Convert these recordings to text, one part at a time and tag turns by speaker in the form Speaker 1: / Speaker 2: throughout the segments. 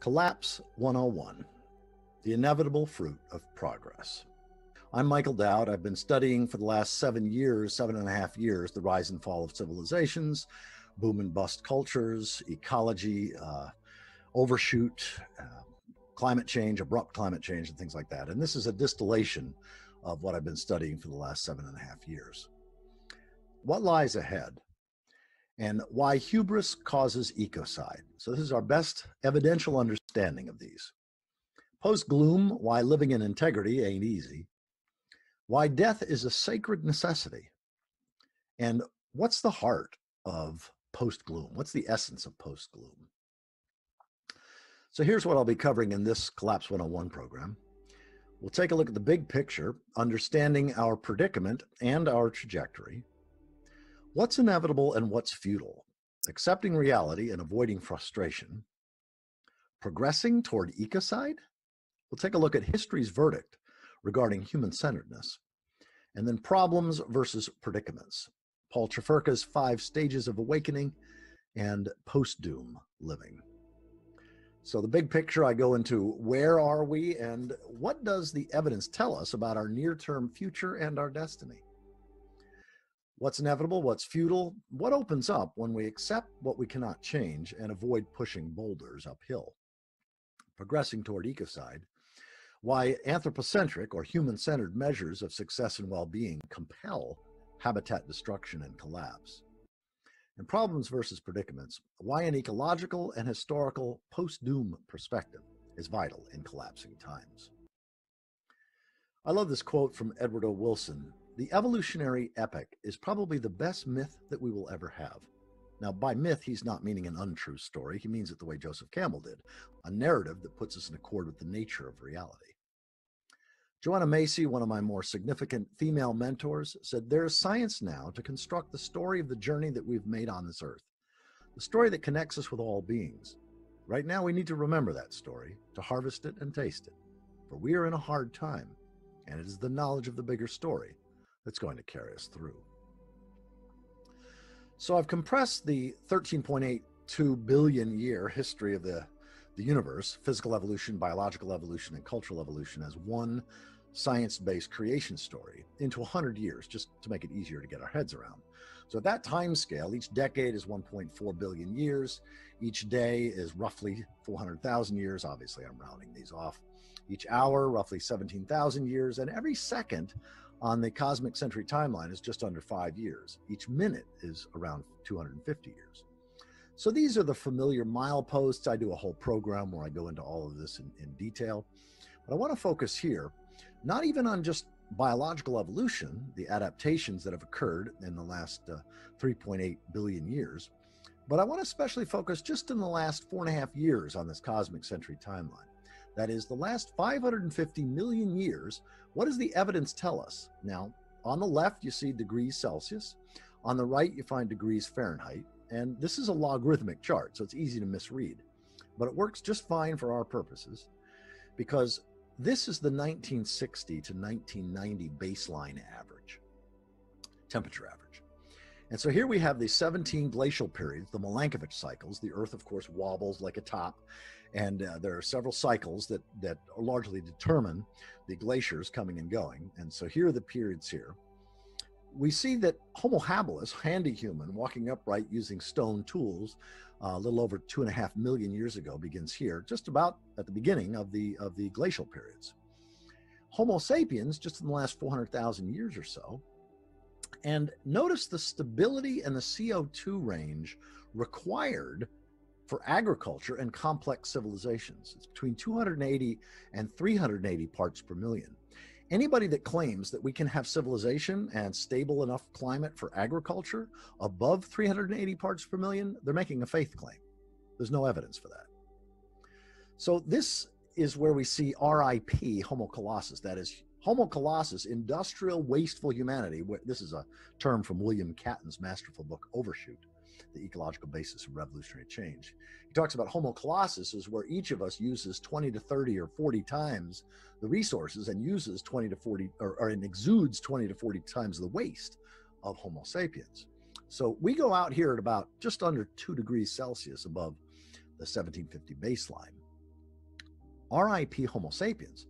Speaker 1: Collapse 101, the inevitable fruit of progress. I'm Michael Dowd. I've been studying for the last 7.5 years, the rise and fall of civilizations, boom and bust cultures, ecology, overshoot, climate change, abrupt climate change, and things like that. And this is a distillation of what I've been studying for the last 7.5 years. What lies ahead? And why hubris causes ecocide. So this is our best evidential understanding of these. Post-gloom, why living in integrity ain't easy. Why death is a sacred necessity. And what's the heart of post-gloom? What's the essence of post-gloom? So here's what I'll be covering in this Collapse 101 program. We'll take a look at the big picture, understanding our predicament and our trajectory. What's inevitable and what's futile? Accepting reality and avoiding frustration. Progressing toward ecocide? We'll take a look at history's verdict regarding human-centeredness. And then problems versus predicaments. Paul Trafurka's 5 stages of awakening and post-doom living. So the big picture, I go into where are we and what does the evidence tell us about our near-term future and our destiny? What's inevitable, what's futile, what opens up when we accept what we cannot change and avoid pushing boulders uphill. Progressing toward ecocide, why anthropocentric or human-centered measures of success and well-being compel habitat destruction and collapse. And problems versus predicaments, why an ecological and historical post-doom perspective is vital in collapsing times. I love this quote from Edward O. Wilson. The evolutionary epic is probably the best myth that we will ever have. Now, by myth, he's not meaning an untrue story. He means it the way Joseph Campbell did, a narrative that puts us in accord with the nature of reality. Joanna Macy, one of my more significant female mentors, said, there is science now to construct the story of the journey that we've made on this earth, the story that connects us with all beings. Right now, we need to remember that story, to harvest it and taste it, for we are in a hard time, and it is the knowledge of the bigger story that's going to carry us through. So I've compressed the 13.82 billion year history of the universe, physical evolution, biological evolution, and cultural evolution as one science-based creation story into 100 years, just to make it easier to get our heads around. So at that time scale, each decade is 1.4 billion years. Each day is roughly 400,000 years. Obviously, I'm rounding these off. Each hour, roughly 17,000 years. And every second on the cosmic century timeline is just under 5 years. Each minute is around 250 years. So these are the familiar mileposts. I do a whole program where I go into all of this in detail. But I want to focus here, not even on just biological evolution, the adaptations that have occurred in the last 3.8 billion years, but I want to especially focus just in the last 4.5 years on this cosmic century timeline. That is the last 550 million years. What does the evidence tell us? Now, on the left, you see degrees Celsius. On the right, you find degrees Fahrenheit. And this is a logarithmic chart, so it's easy to misread. But it works just fine for our purposes because this is the 1960 to 1990 baseline average, temperature average. And so here we have the 17 glacial periods, the Milankovitch cycles. The Earth, of course, wobbles like a top. And there are several cycles that largely determine the glaciers coming and going. And so here are the periods here. We see that Homo habilis, handy human, walking upright using stone tools, a little over 2.5 million years ago, begins here, just about at the beginning of the glacial periods. Homo sapiens, just in the last 400,000 years or so. And notice the stability and the CO2 range required for agriculture and complex civilizations. It's between 280 and 380 parts per million. Anybody that claims that we can have civilization and stable enough climate for agriculture above 380 parts per million, they're making a faith claim. There's no evidence for that. So this is where we see RIP, Homo colossus. That is Homo colossus, industrial wasteful humanity. This is a term from William Catton's masterful book, Overshoot, the ecological basis of revolutionary change. He talks about Homo colossus is where each of us uses 20 to 30 or 40 times the resources and uses 20 to 40 and exudes 20 to 40 times the waste of Homo sapiens. So we go out here at about just under 2 degrees Celsius above the 1750 baseline. RIP Homo sapiens,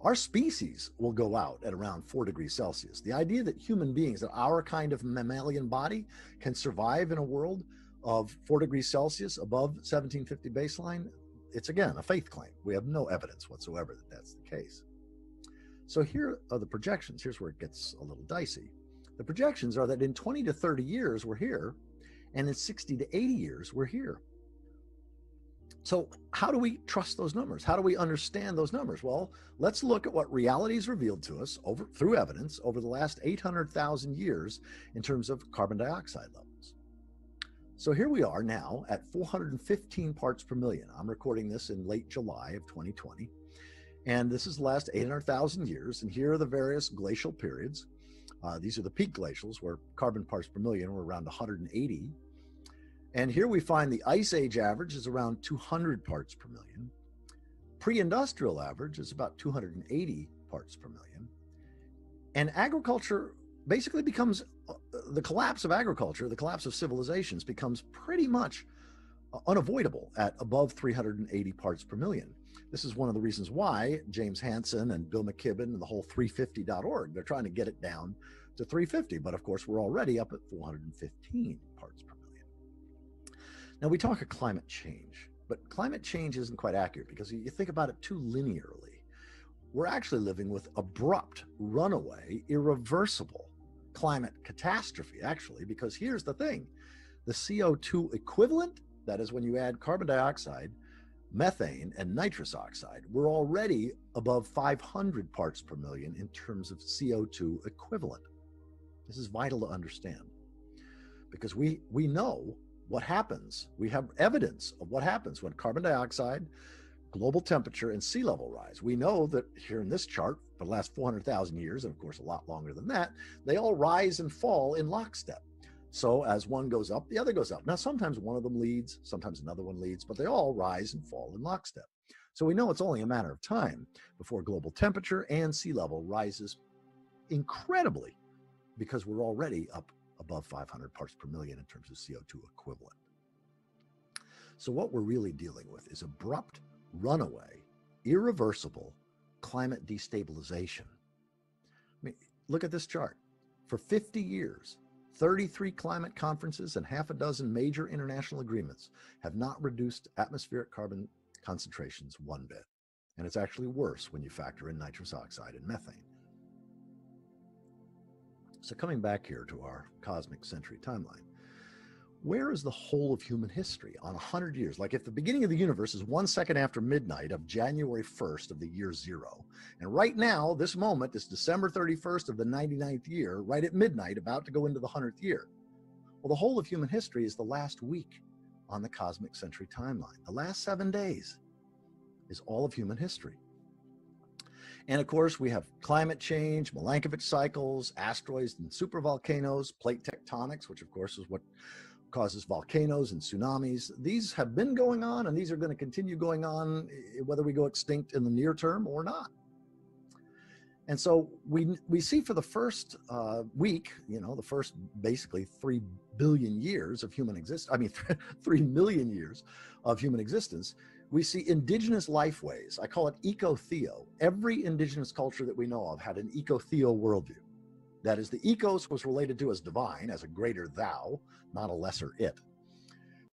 Speaker 1: our species will go out at around 4 degrees Celsius. The idea that human beings, that our kind of mammalian body can survive in a world of 4 degrees Celsius above 1750 baseline, it's again a faith claim. We have no evidence whatsoever that that's the case. So here are the projections. Here's where it gets a little dicey. The projections are that in 20 to 30 years, we're here, and in 60 to 80 years, we're here. So how do we trust those numbers? How do we understand those numbers? Well, let's look at what reality has revealed to us through evidence over the last 800,000 years in terms of carbon dioxide levels. So here we are now at 415 parts per million. I'm recording this in late July of 2020. And this is the last 800,000 years. And here are the various glacial periods. These are the peak glacials where carbon parts per million were around 180. And here we find the Ice Age average is around 200 parts per million. Pre-industrial average is about 280 parts per million. And agriculture basically becomes, the collapse of agriculture, the collapse of civilizations becomes pretty much unavoidable at above 380 parts per million. This is one of the reasons why James Hansen and Bill McKibben and the whole 350.org, they're trying to get it down to 350. But of course, we're already up at 415 parts per million. Now, we talk of climate change, but climate change isn't quite accurate because you think about it too linearly. We're actually living with abrupt, runaway, irreversible climate catastrophe, actually, because here's the thing. The CO2 equivalent, that is when you add carbon dioxide, methane, and nitrous oxide, we're already above 500 parts per million in terms of CO2 equivalent. This is vital to understand because we know what happens. We have evidence of what happens when carbon dioxide, global temperature, and sea level rise. We know that here in this chart for the last 400,000 years, and of course a lot longer than that, they all rise and fall in lockstep. So as one goes up, the other goes up. Now, sometimes one of them leads, sometimes another one leads, but they all rise and fall in lockstep. So we know it's only a matter of time before global temperature and sea level rises incredibly because we're already up above 500 parts per million in terms of CO2 equivalent. So what we're really dealing with is abrupt, runaway, irreversible climate destabilization. I mean, look at this chart. For 50 years, 33 climate conferences and half a dozen major international agreements have not reduced atmospheric carbon concentrations one bit. And it's actually worse when you factor in nitrous oxide and methane. So coming back here to our cosmic century timeline, where is the whole of human history on 100 years? Like if the beginning of the universe is 1 second after midnight of January 1st of the year 0, and right now, this moment is December 31st of the 99th year, right at midnight, about to go into the 100th year. Well, the whole of human history is the last week on the cosmic century timeline. The last 7 days is all of human history. And of course, we have climate change, Milankovitch cycles, asteroids and supervolcanoes, plate tectonics, which of course is what causes volcanoes and tsunamis. These have been going on, and these are going to continue going on whether we go extinct in the near term or not. And so we see for the first week, the first basically 3 billion years of human existence, 3 million years of human existence, we see indigenous lifeways. I call it eco-theo. Every indigenous culture that we know of had an eco-theo worldview. That is, the ecos was related to as divine, as a greater thou, not a lesser it.